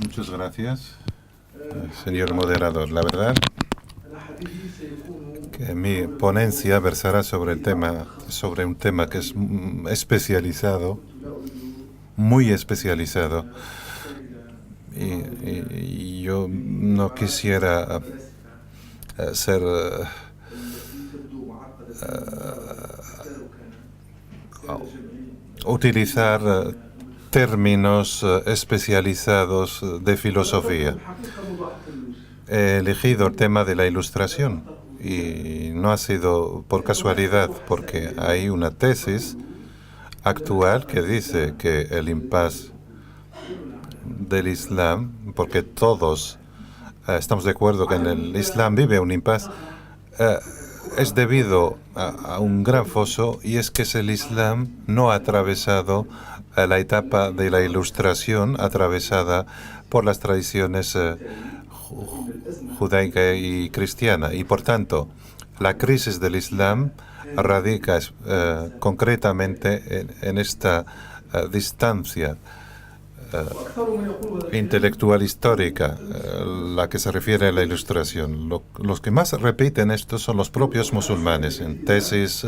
Muchas gracias, señor moderador. La verdad que mi ponencia versará sobre un tema que es especializado, muy especializado. Y yo no quisiera utilizar términos especializados de filosofía. He elegido el tema de la ilustración y no ha sido por casualidad, porque hay una tesis actual que dice que el impasse del Islam, porque todos estamos de acuerdo que en el Islam vive un impasse, es debido a un gran foso, y es que el Islam no ha atravesado la etapa de la ilustración atravesada por las tradiciones judaica y cristiana. Y por tanto, la crisis del Islam radica concretamente en esta distancia intelectual histórica, la que se refiere a la ilustración. Los que más repiten esto son los propios musulmanes, en tesis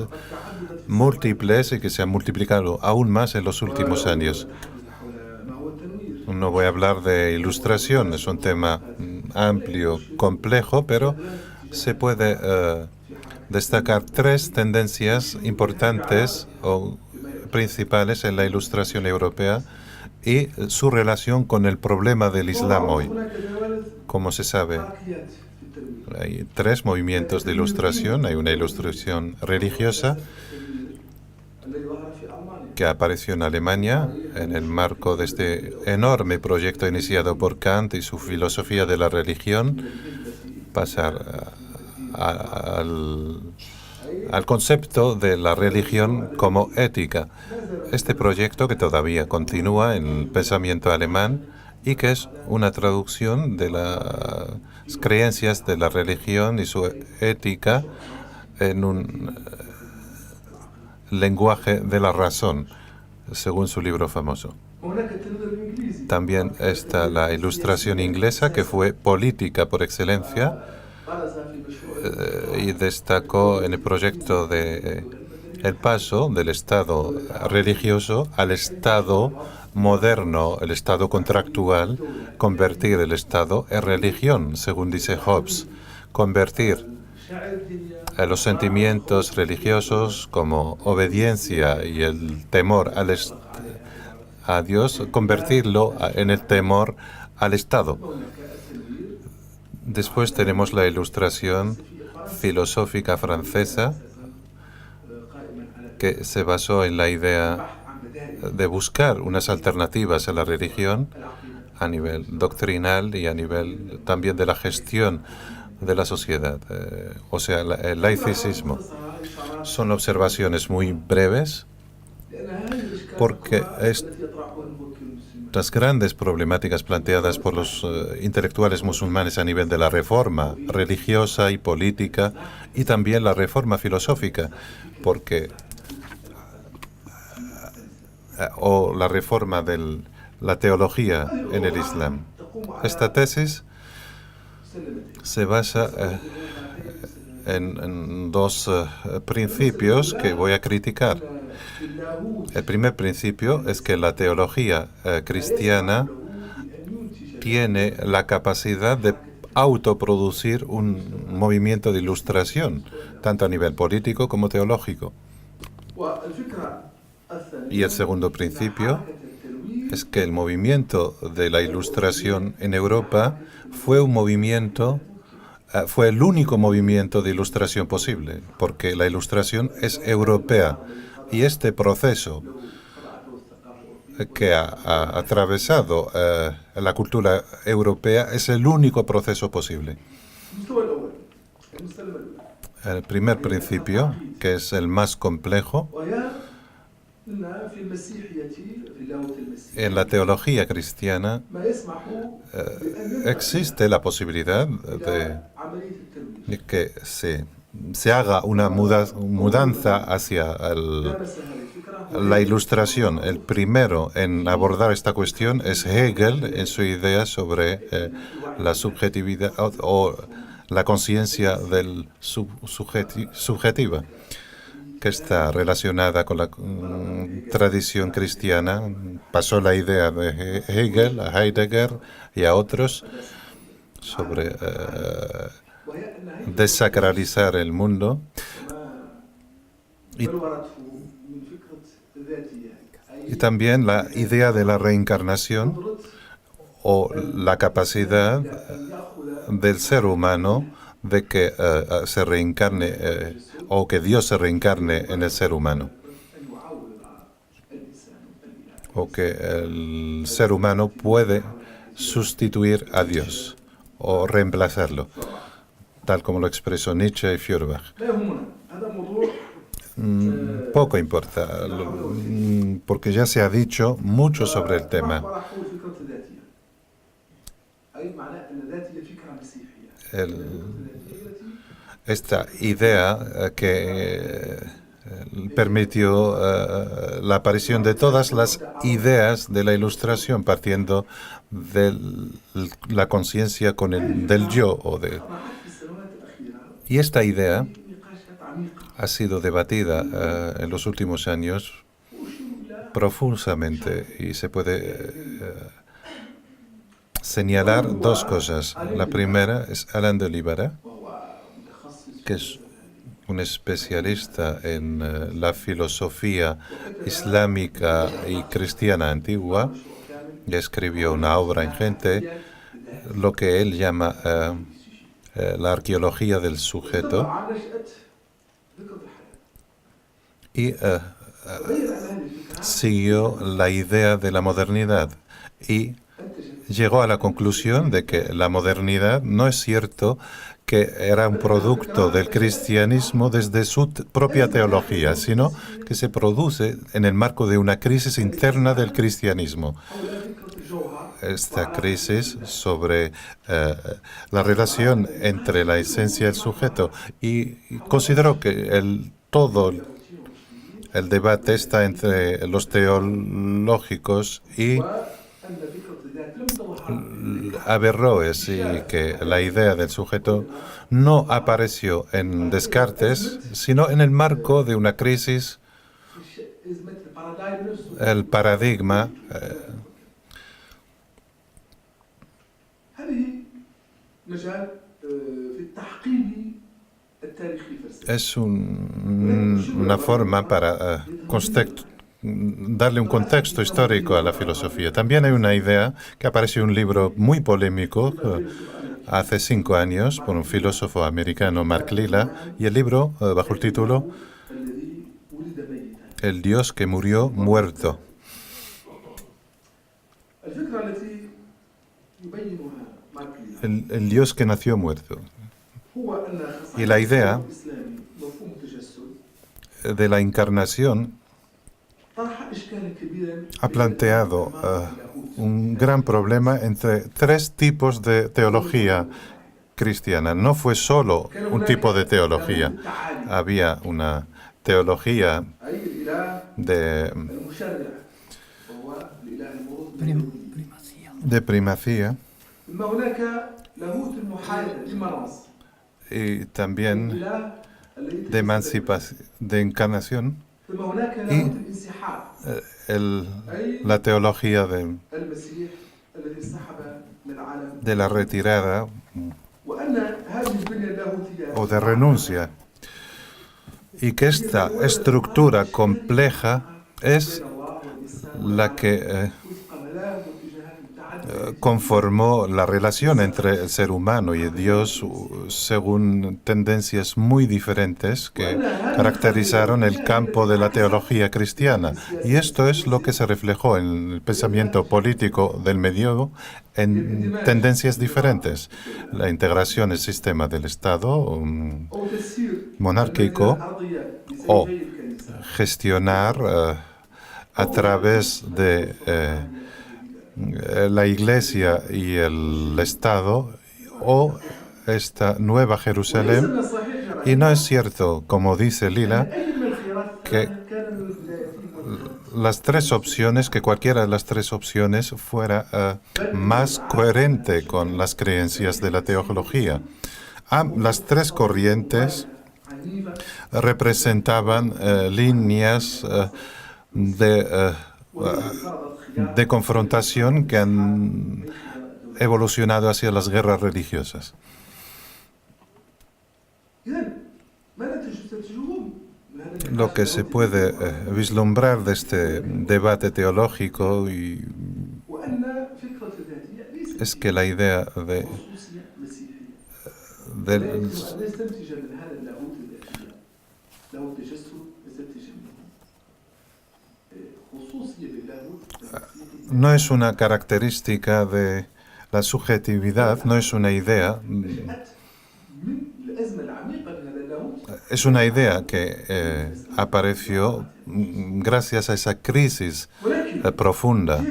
múltiples y que se han multiplicado aún más en los últimos años. No voy a hablar de ilustración, es un tema amplio, complejo, pero se puede destacar tres tendencias importantes o principales en la ilustración europea y su relación con el problema del Islam hoy. Como se sabe, hay tres movimientos de ilustración. Hay una ilustración religiosa que apareció en Alemania en el marco de este enorme proyecto iniciado por Kant y su filosofía de la religión, pasar al concepto de la religión como ética. Este proyecto que todavía continúa en el pensamiento alemán y que es una traducción de las creencias de la religión y su ética en un lenguaje de la razón, según su libro famoso. También está la ilustración inglesa, que fue política por excelencia, y destacó en el proyecto de el paso del Estado religioso al Estado moderno, el Estado contractual, convertir el Estado en religión, según dice Hobbes, convertir los sentimientos religiosos como obediencia y el temor a Dios, convertirlo en el temor al Estado. Después tenemos la ilustración filosófica francesa, que se basó en la idea de buscar unas alternativas a la religión a nivel doctrinal y a nivel también de la gestión de la sociedad, o sea, el laicismo. Son observaciones muy breves, porque las grandes problemáticas planteadas por los intelectuales musulmanes a nivel de la reforma religiosa y política y también la reforma filosófica, porque o la reforma de la teología en el Islam. Esta tesis se basa en dos principios que voy a criticar. El primer principio es que la teología cristiana tiene la capacidad de autoproducir un movimiento de ilustración, tanto a nivel político como teológico. Y el segundo principio es que el movimiento de la ilustración en Europa fue un movimiento, fue el único movimiento de ilustración posible, porque la ilustración es europea. Y este proceso que ha atravesado la cultura europea es el único proceso posible. El primer principio, que es el más complejo, en la teología cristiana existe la posibilidad de que se haga una mudanza hacia la ilustración. El primero en abordar esta cuestión es Hegel en su idea sobre la subjetividad o la conciencia subjetiva, que está relacionada con la tradición cristiana. Pasó la idea de Hegel a Heidegger y a otros sobre desacralizar el mundo. Y también la idea de la reencarnación o la capacidad del ser humano de que se reencarne o que Dios se reencarne en el ser humano, o que el ser humano puede sustituir a Dios o reemplazarlo, tal como lo expresó Nietzsche y Feuerbach. Poco importa, porque ya se ha dicho mucho sobre el tema. Esta idea que permitió la aparición de todas las ideas de la Ilustración, partiendo de la conciencia del yo. Y esta idea ha sido debatida en los últimos años profundamente y se puede señalar dos cosas. La primera es Alain de Libera, que es un especialista en la filosofía islámica y cristiana antigua, y escribió una obra ingente, lo que él llama la arqueología del sujeto, y siguió la idea de la modernidad y llegó a la conclusión de que la modernidad no es cierto que era un producto del cristianismo desde su propia teología, sino que se produce en el marco de una crisis interna del cristianismo. Esta crisis sobre la relación entre la esencia y el sujeto. Y considero que todo el debate está entre los teológicos y Averroes, y que la idea del sujeto no apareció en Descartes, sino en el marco de una crisis, el paradigma. Es una forma para darle un contexto histórico a la filosofía. También hay una idea que apareció en un libro muy polémico hace 5 años por un filósofo americano, Mark Lilla, y el libro bajo el título El Dios que murió muerto. El Dios que nació muerto. Y la idea de la encarnación ha planteado un gran problema entre 3 tipos de teología cristiana. No fue solo un tipo de teología. Había una teología de primacía y también de emancipación, de encarnación, y la teología de la retirada o de renuncia, y que esta estructura compleja es la que conformó la relación entre el ser humano y Dios según tendencias muy diferentes que caracterizaron el campo de la teología cristiana. Y esto es lo que se reflejó en el pensamiento político del medievo en tendencias diferentes. La integración del sistema del Estado monárquico o gestionar a través de la Iglesia y el Estado o esta Nueva Jerusalén. Y no es cierto, como dice Lila, que las tres opciones, que cualquiera de las tres opciones fuera más coherente con las creencias de la teología. Las tres corrientes representaban líneas de confrontación que han evolucionado hacia las guerras religiosas. Lo que se puede vislumbrar de este debate teológico es que la idea del no es una característica de la subjetividad, no es una idea. Es una idea que apareció gracias a esa crisis profunda.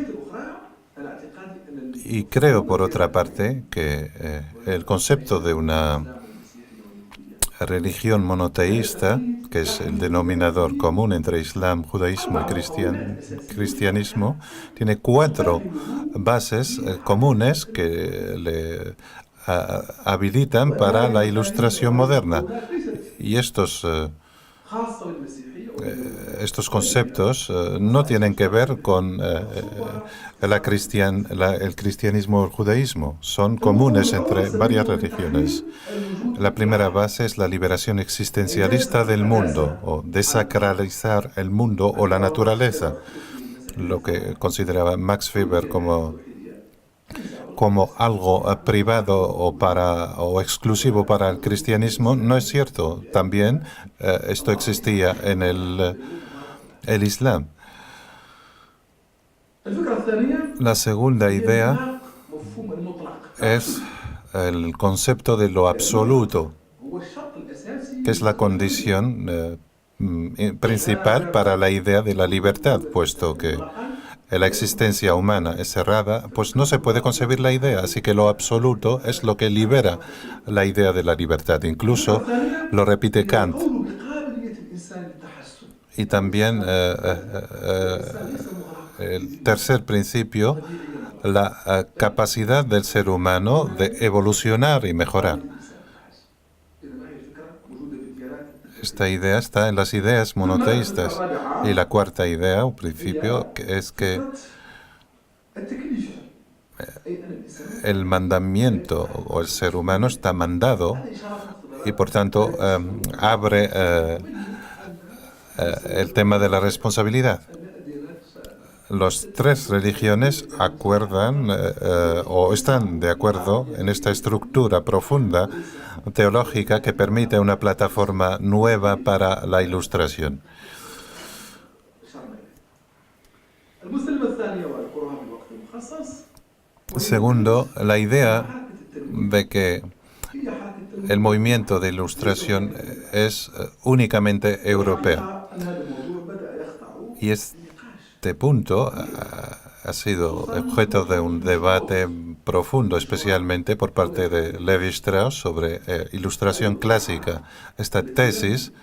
Y creo, por otra parte, que el concepto de una religión monoteísta, que es el denominador común entre Islam, judaísmo y cristianismo, tiene cuatro bases comunes que le habilitan para la ilustración moderna. Y estos conceptos no tienen que ver con el cristianismo o el judaísmo. Son comunes entre varias religiones. La primera base es la liberación existencialista del mundo, o desacralizar el mundo o la naturaleza, lo que consideraba Max Weber como algo privado o exclusivo para el cristianismo. No es cierto. También esto existía en el Islam. La segunda idea es el concepto de lo absoluto, que es la condición principal para la idea de la libertad, puesto que la existencia humana es cerrada, pues no se puede concebir la idea, así que lo absoluto es lo que libera la idea de la libertad. Incluso lo repite Kant. Y también el tercer principio, la capacidad del ser humano de evolucionar y mejorar. Esta idea está en las ideas monoteístas. Y la cuarta idea, o principio, es que el mandamiento o el ser humano está mandado y por tanto abre el tema de la responsabilidad. Las tres religiones acuerdan o están de acuerdo en esta estructura profunda teológica que permite una plataforma nueva para la ilustración. Segundo, la idea de que el movimiento de ilustración es únicamente europeo. Y este punto ha sido objeto de un debate profundo, especialmente por parte de Levi Strauss sobre ilustración clásica. Esta tesis,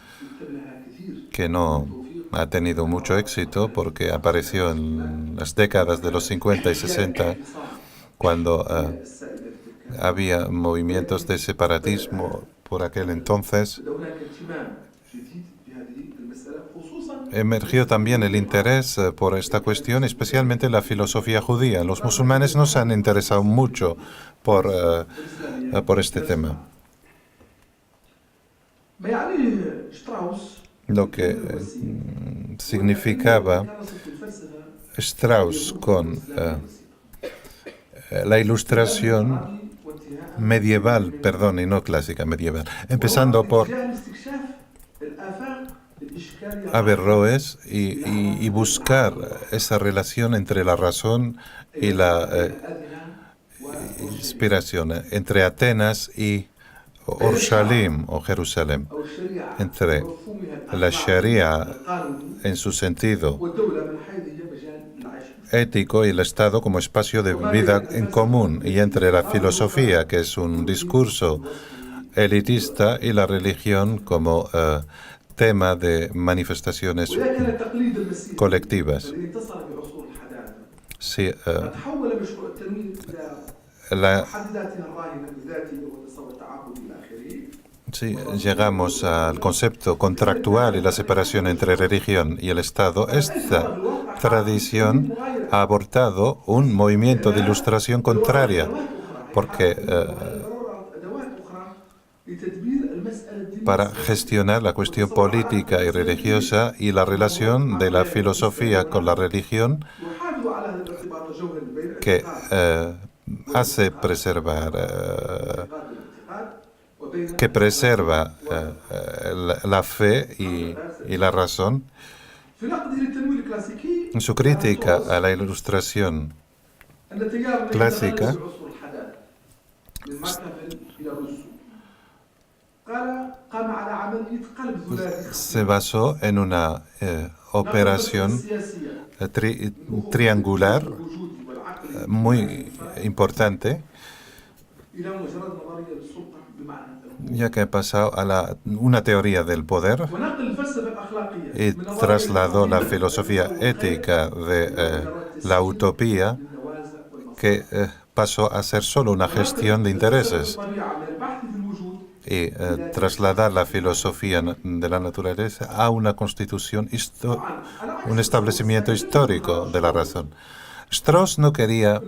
que no ha tenido mucho éxito porque apareció en las décadas de los 50 y 60, cuando había movimientos de separatismo por aquel entonces, emergió también el interés por esta cuestión, especialmente la filosofía judía. Los musulmanes no se han interesado mucho por este tema. Lo que significaba Strauss con la ilustración medieval, perdón, y no clásica, medieval, empezando por Averroes y buscar esa relación entre la razón y la inspiración, entre Atenas y Orshalim o Jerusalén, entre la Sharia en su sentido ético y el Estado como espacio de vida en común, y entre la filosofía, que es un discurso elitista, y la religión como tema de manifestaciones colectivas. Sí, sí, llegamos al concepto contractual y la separación entre religión y el Estado. Esta tradición ha abortado un movimiento de ilustración contraria, porque para gestionar la cuestión política y religiosa y la relación de la filosofía con la religión, que hace preservar, que preserva la fe y la razón. En su crítica a la ilustración clásica, se basó en una operación triangular muy importante, ya que ha pasado a una teoría del poder y trasladó la filosofía ética de la utopía, que pasó a ser solo una gestión de intereses, y trasladar la filosofía de la naturaleza a una constitución, un establecimiento histórico de la razón. Strauss no quería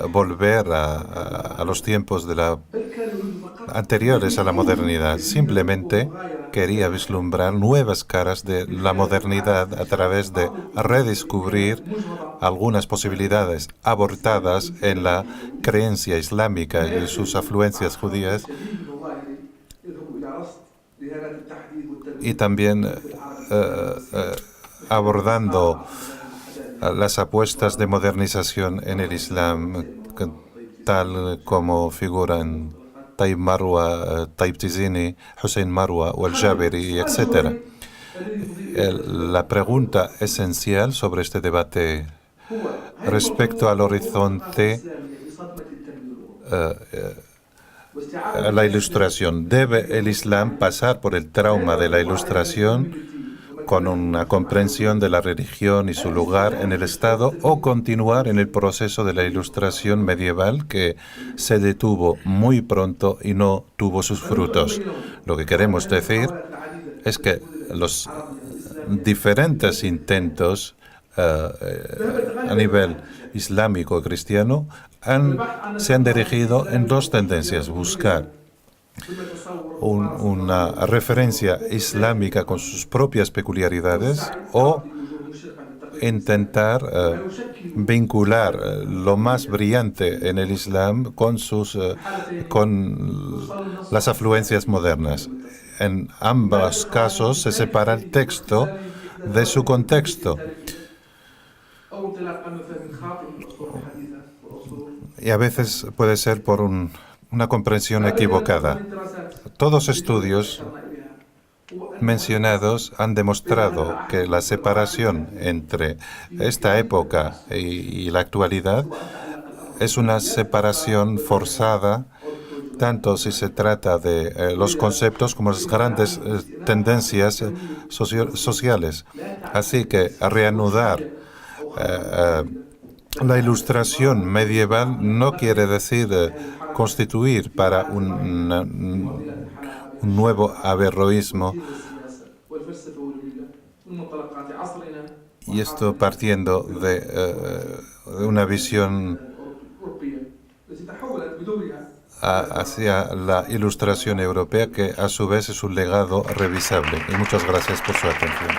volver a los tiempos anteriores a la modernidad, simplemente quería vislumbrar nuevas caras de la modernidad a través de redescubrir algunas posibilidades abortadas en la creencia islámica y sus afluencias judías, y también abordando las apuestas de modernización en el Islam, tal como figuran Taib Marwa, Taib Tizini, Hussein Marwa o al-Jabiri, etc. La pregunta esencial sobre este debate respecto al horizonte, la ilustración. ¿Debe el Islam pasar por el trauma de la ilustración con una comprensión de la religión y su lugar en el Estado, o continuar en el proceso de la ilustración medieval, que se detuvo muy pronto y no tuvo sus frutos? Lo que queremos decir es que los diferentes intentos a nivel islámico y cristiano se han dirigido en dos tendencias: buscar una referencia islámica con sus propias peculiaridades, o intentar vincular lo más brillante en el Islam con las afluencias modernas. En ambos casos se separa el texto de su contexto, y a veces puede ser por una comprensión equivocada. Todos estudios mencionados han demostrado que la separación entre esta época y la actualidad es una separación forzada, tanto si se trata de los conceptos como las grandes tendencias sociales. Así que reanudar la ilustración medieval no quiere decir constituir para un nuevo averroísmo, y esto partiendo de una visión hacia la ilustración europea, que a su vez es un legado revisable. Y muchas gracias por su atención.